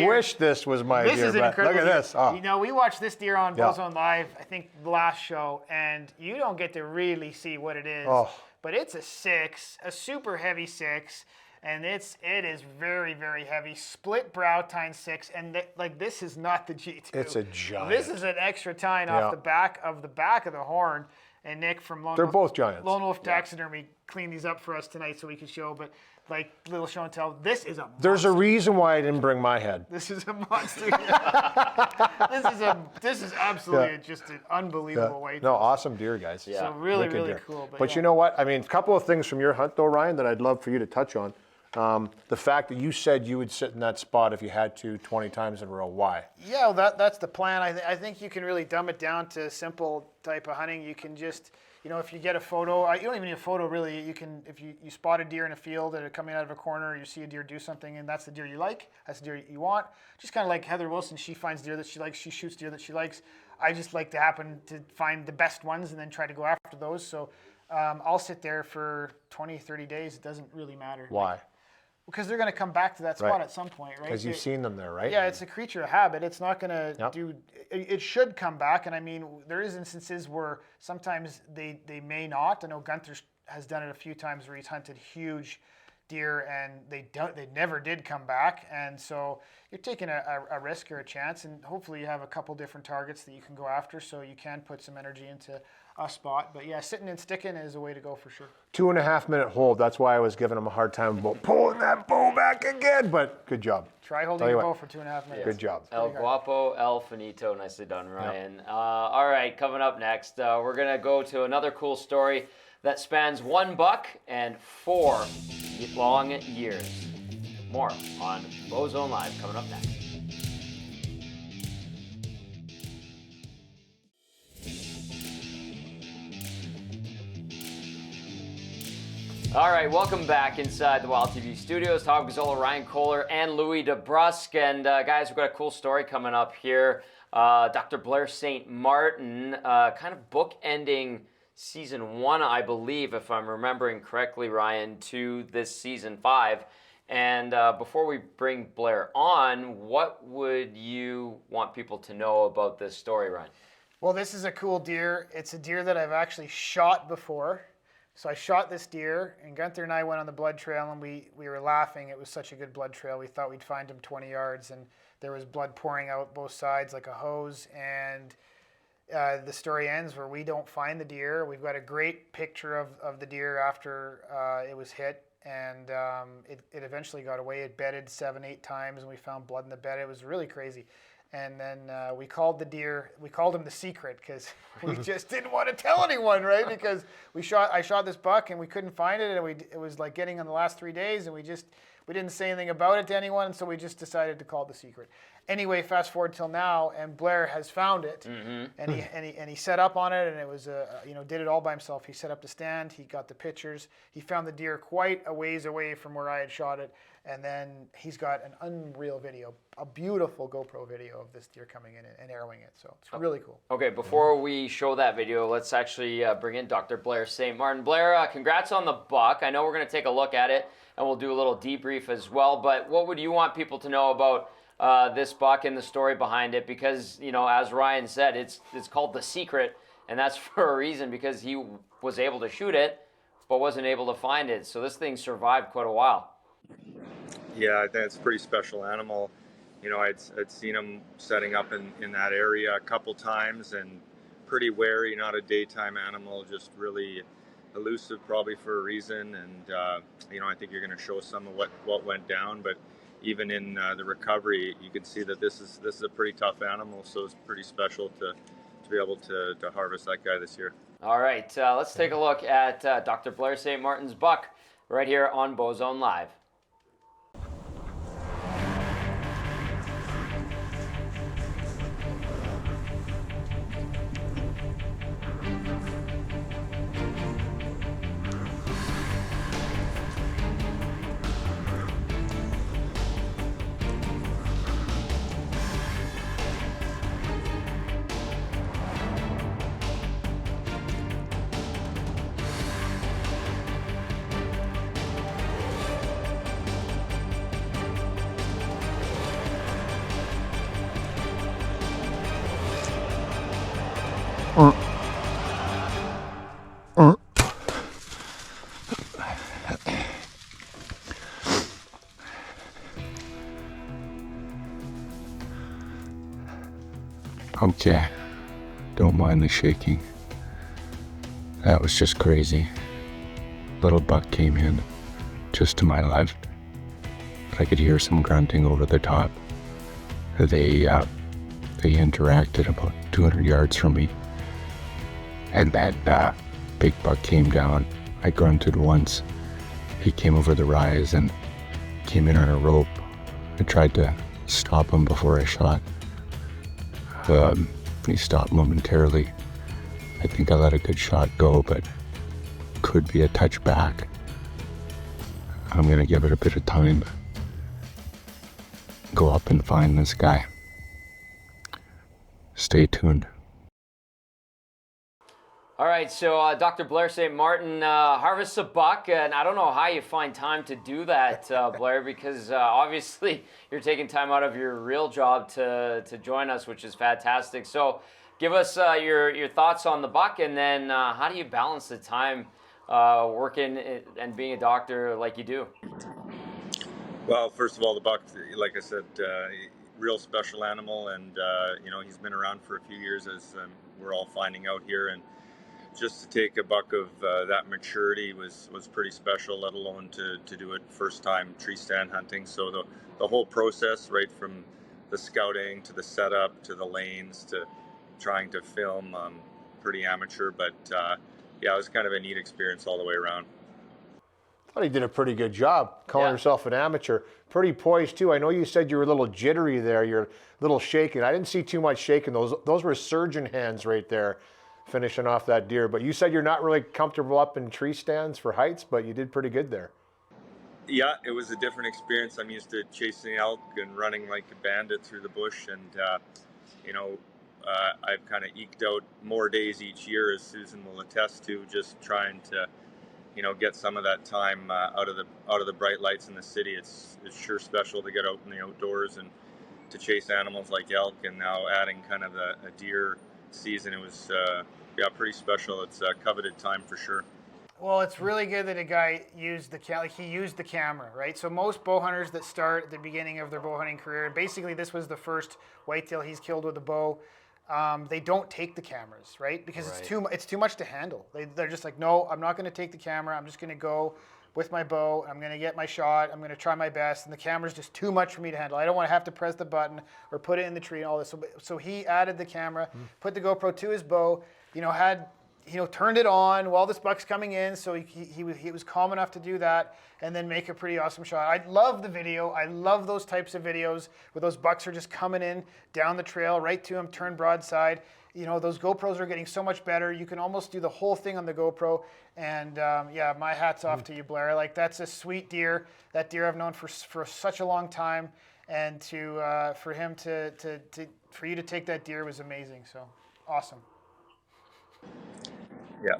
Wish this was my This deer. is But incredible. look at this. Oh. You know, we watched this deer on Bowzone Live, I think the last show, and you don't get to really see what it is. Oh. But it's a 6, a super heavy 6, and it is very, very heavy. Split brow tine 6, and this is not the G2. It's a giant. This is an extra tine off the back of the horn. And Nick from Lone They're Wolf, both giants. Lone Wolf Taxidermy cleaned these up for us tonight so we could show. But like little show and tell, this is a monster. There's a reason why I didn't bring my head. This is a monster. This is absolutely just an unbelievable white. No, awesome deer, guys. So really, Wicked really deer. cool. But you know what? I mean, a couple of things from your hunt, though, Ryan, that I'd love for you to touch on. The fact that you said you would sit in that spot if you had to 20 times in a row. Why? Yeah, well, that's the plan. I think you can really dumb it down to simple type of hunting. You can just, if you get a photo, you don't even need a photo really. You can, if you spot a deer in a field that are coming out of a corner, you see a deer do something, and that's the deer you like, that's the deer you want. Just kind of like Heather Wilson, she finds deer that she likes, she shoots deer that she likes. I just like to happen to find the best ones and then try to go after those. So I'll sit there for 20, 30 days. It doesn't really matter. Why? Because they're going to come back to that spot at some point, right? Because you've seen them there, right? Yeah, it's a creature of habit. It's not going to do. It should come back, and I mean, there is instances where sometimes they may not. I know Gunther has done it a few times where he's hunted huge deer and they never did come back, and so you're taking a risk or a chance, and hopefully you have a couple different targets that you can go after, so you can put some energy into a spot. But yeah, sitting and sticking is a way to go for sure. 2.5 minute hold. That's why I was giving him a hard time about pulling that bow back again. But good job. Try holding your bow for 2.5 minutes. Good job. El Guapo, El Finito. Nicely done, Ryan. All right, coming up next, we're gonna go to another cool story that spans 1 buck and 4 long years. More on Bowzone Live coming up next. All right, welcome back inside the Wild TV studios. Tom Gazzola, Ryan Kohler, and Louis DeBrusk. And guys, we've got a cool story coming up here. Dr. Blair St. Martin, kind of bookending season 1, I believe, if I'm remembering correctly, Ryan, to this season 5. And before we bring Blair on, what would you want people to know about this story, Ryan? Well, this is a cool deer. It's a deer that I've actually shot before. So I shot this deer, and Gunther and I went on the blood trail, and we were laughing. It was such a good blood trail. We thought we'd find him 20 yards, and there was blood pouring out both sides like a hose. And the story ends where we don't find the deer. We've got a great picture of the deer after it was hit, and it eventually got away. It bedded 7-8 times, and we found blood in the bed. It was really crazy. And then we called the deer, we called him the secret because we just didn't want to tell anyone, right? Because I shot this buck and we couldn't find it, and it was like getting on the last 3 days, and we didn't say anything about it to anyone, so we just decided to call it the secret. Anyway, fast forward till now, and Blair has found it, and he set up on it, and it was did it all by himself. He set up the stand, he got the pictures, he found the deer quite a ways away from where I had shot it, and then he's got an unreal video, a beautiful GoPro video of this deer coming in and arrowing it. So it's really cool. Okay, before we show that video, let's actually bring in Dr. Blair St. Martin. Blair, congrats on the buck. I know we're going to take a look at it, and we'll do a little debrief as well. But what would you want people to know about this buck and the story behind it? Because, as Ryan said, it's called The Secret, and that's for a reason, because he was able to shoot it, but wasn't able to find it. So this thing survived quite a while. Yeah, I think it's a pretty special animal. I'd seen him setting up in that area a couple times, and pretty wary, not a daytime animal, just really elusive probably for a reason. And, I think you're going to show some of what went down, but even in the recovery, you can see that this is a pretty tough animal, so it's pretty special to be able to harvest that guy this year. All right, let's take a look at Dr. Blair St. Martin's buck right here on Bowzone Live. Okay, don't mind the shaking. That was just crazy. Little buck came in just to my left. I could hear some grunting over the top. They interacted about 200 yards from me. And that big buck came down. I grunted once. He came over the rise and came in on a rope. I tried to stop him before I shot. He stopped momentarily. I think I let a good shot go, but could be a touch back. I'm gonna give it a bit of time. Go up and find this guy. Stay tuned. All right, so Dr. Blair St. Martin harvests a buck, and I don't know how you find time to do that, Blair, because obviously you're taking time out of your real job to join us, which is fantastic. So give us your thoughts on the buck, and then how do you balance the time working and being a doctor like you do? Well, first of all, the buck, like I said, real special animal, and he's been around for a few years, as we're all finding out here, and just to take a buck of that maturity was pretty special, let alone to do it first time tree stand hunting. So the whole process, right from the scouting to the setup to the lanes to trying to film, pretty amateur, but yeah, it was kind of a neat experience all the way around. I thought he did a pretty good job calling himself an amateur. Pretty poised too. I know you said you were a little jittery there, you're a little shaking. I didn't see too much shaking. Those were surgeon hands right there, finishing off that deer. But you said you're not really comfortable up in tree stands for heights, but you did pretty good there. Yeah, it was a different experience. I'm used to chasing elk and running like a bandit through the bush, and I've kind of eked out more days each year, as Susan will attest to, just trying to get some of that time out of the bright lights in the city. It's sure special to get out in the outdoors and to chase animals like elk, and now adding kind of a deer season. It was pretty special. It's a coveted time for sure. Well, it's really good that a guy used he used the camera, right? So most bow hunters that start at the beginning of their bow hunting career, basically this was the first whitetail he's killed with a bow. They don't take the cameras, right? Because it's too much to handle. They're just like, no, I'm not going to take the camera. I'm just going to go with my bow. I'm going to get my shot. I'm going to try my best. And the camera's just too much for me to handle. I don't want to have to press the button or put it in the tree and all this. So he added the camera, put the GoPro to his bow, turned it on while this buck's coming in. So he was calm enough to do that and then make a pretty awesome shot. I love the video. I love those types of videos where those bucks are just coming in down the trail right to him, turned broadside. Those GoPros are getting so much better. You can almost do the whole thing on the GoPro. And my hat's off to you, Blair. Like, that's a sweet deer. That deer I've known for such a long time. And for you to take that deer was amazing. So awesome. Yeah,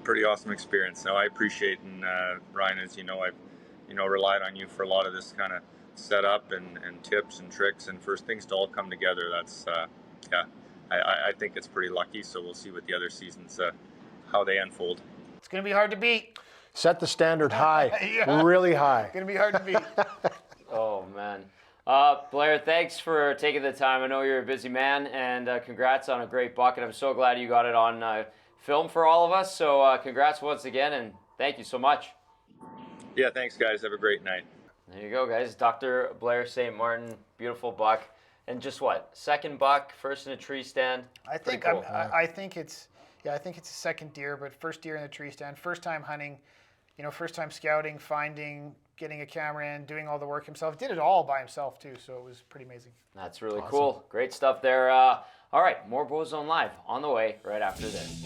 pretty awesome experience. So I appreciate, and Ryan, as you know, I've relied on you for a lot of this kind of setup and tips and tricks, and for things to all come together. That's I think it's pretty lucky. So we'll see what the other seasons how they unfold. It's gonna be hard to beat. Set the standard high, really high. It's gonna be hard to beat. Oh man. Blair, thanks for taking the time. I know you're a busy man, and congrats on a great buck, and I'm so glad you got it on film for all of us. So congrats once again, and thank you so much. Yeah, thanks guys. Have a great night. There you go, guys. Dr. Blair St. Martin, beautiful buck. And just what? Second buck, first in a tree stand? I think cool. I think it's a second deer, but first deer in the tree stand. First time hunting, first time scouting, finding, getting a camera in, doing all the work himself. Did it all by himself too, so it was pretty amazing. That's really cool. Great stuff there. All right, more Bowzone Live on the way right after this.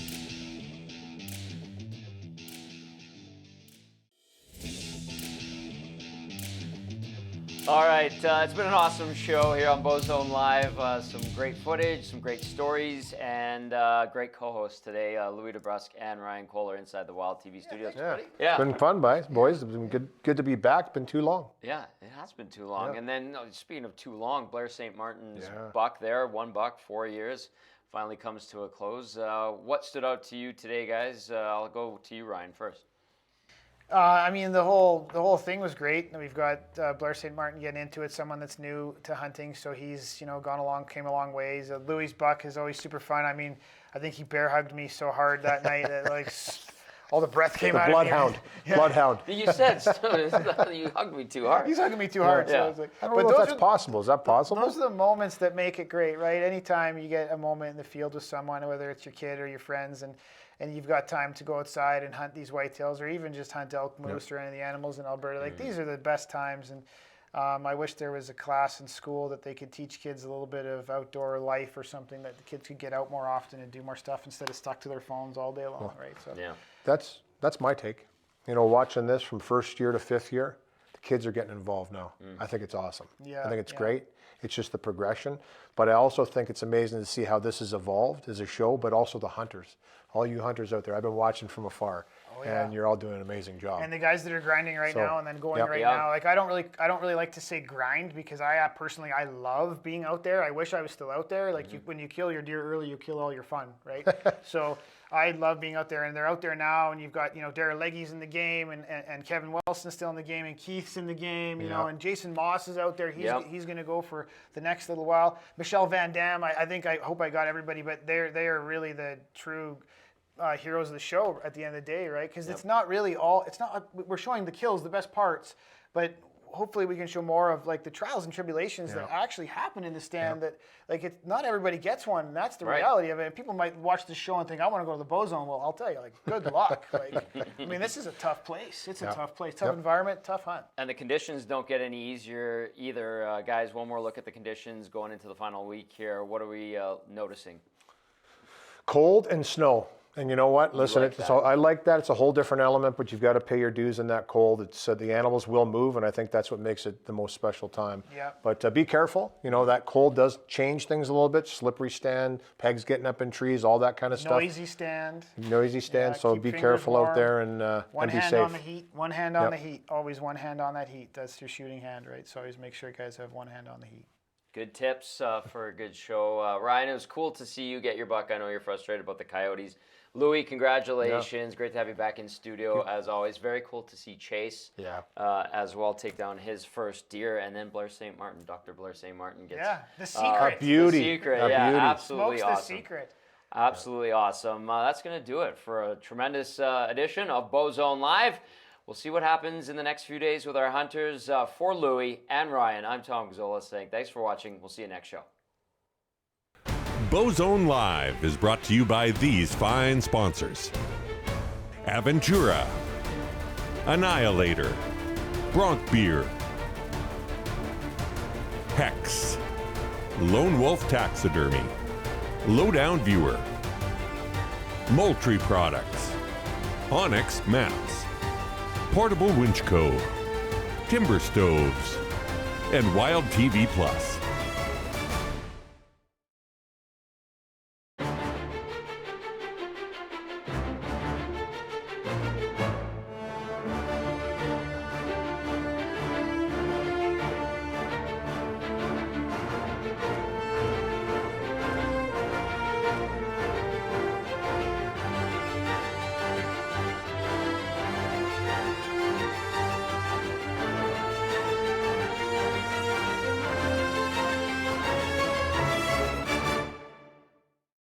All right, it's been an awesome show here on Bowzone Live. Some great footage, some great stories, and great co-hosts today, Louis DeBrusk and Ryan Kohler inside the Wild TV studios. It's been fun, boys. It's been good to be back. It's been too long. Yeah, it has been too long. Yeah. And then, speaking of too long, Blair St. Martin's buck there, 1 buck, 4 years. finally comes to a close. What stood out to you today, guys? I'll go to you, Ryan, first. I mean, the whole thing was great. We've got Blair St. getting into it, someone that's new to hunting, so he's came a long ways. Louis' buck is always super fun. I mean, I think he bear hugged me so hard that night that all the breath came out of me. Bloodhound. Bloodhound. You said you hugged me too hard. He's hugging me too hard. Yeah. So I was like, I don't know if that's possible. Is that possible? Those are the moments that make it great, right? Anytime you get a moment in the field with someone, whether it's your kid or your friends, and you've got time to go outside and hunt these whitetails, or even just hunt elk, moose, or any of the animals in Alberta. These are the best times. And I wish there was a class in school that they could teach kids a little bit of outdoor life or something, that the kids could get out more often and do more stuff instead of stuck to their phones all day long, right? So That's my take. Watching this from first year to fifth year, the kids are getting involved now. I think it's awesome. I think it's great. It's just the progression. But I also think it's amazing to see how this has evolved as a show, but also the hunters. All you hunters out there, I've been watching from afar, and you're all doing an amazing job. And the guys that are grinding right now and then going now, I don't really like to say grind, because I personally love being out there. I wish I was still out there. When you kill your deer early, you kill all your fun, right? So I love being out there, and they're out there now, and you've got Darragh Legge's in the game, and Kevin Wilson's still in the game, and Keith's in the game, you know, and Jason Moss is out there. He's going to go for the next little while. Michelle Van Dam, I hope I got everybody, but they are really the true heroes of the show at the end of the day, right? Because it's not really we're showing the kills, the best parts, but hopefully we can show more of the trials and tribulations that actually happen in the stand. That not everybody gets one, and that's the reality of it. And people might watch the show and think, I want to go to the Bowzone. Well, I'll tell you, good luck. I mean, this is a tough place. It's a tough place, tough environment, tough hunt. And the conditions don't get any easier either. Guys, one more look at the conditions going into the final week here. What are we noticing? Cold and snow. And you know what? Listen, I like that. It's a whole different element, but you've got to pay your dues in that cold. It's the animals will move, and I think that's what makes it the most special time. Yeah. But be careful. That cold does change things a little bit. Slippery stand, pegs getting up in trees, all that kind of stuff. Noisy stand. Yeah, so be careful out there and be safe. One hand on the heat. One hand on the heat. Always one hand on that heat. That's your shooting hand, right? So always make sure you guys have one hand on the heat. Good tips for a good show. Ryan, it was cool to see you get your buck. I know you're frustrated about the coyotes. Louis, congratulations. Great to have you back in studio, as always. Very cool to see Chase as well take down his first deer. And then Blair St. Dr. Blair St. gets... the secret. A beauty. The secret, beauty. Absolutely Smokes awesome. the secret. Absolutely awesome. That's going to do it for a tremendous edition of Bowzone Live. We'll see what happens in the next few days with our hunters. For Louis and Ryan, I'm Tom Gazzola saying thanks for watching. We'll see you next show. Bowzone Live is brought to you by these fine sponsors: Aventura, Annihilator, Bronc Beer, Hex, Lone Wolf Taxidermy, Lowdown Viewer, Moultrie Products, Onyx Maps, Portable Winch Co., Timber Stoves, and Wild TV Plus.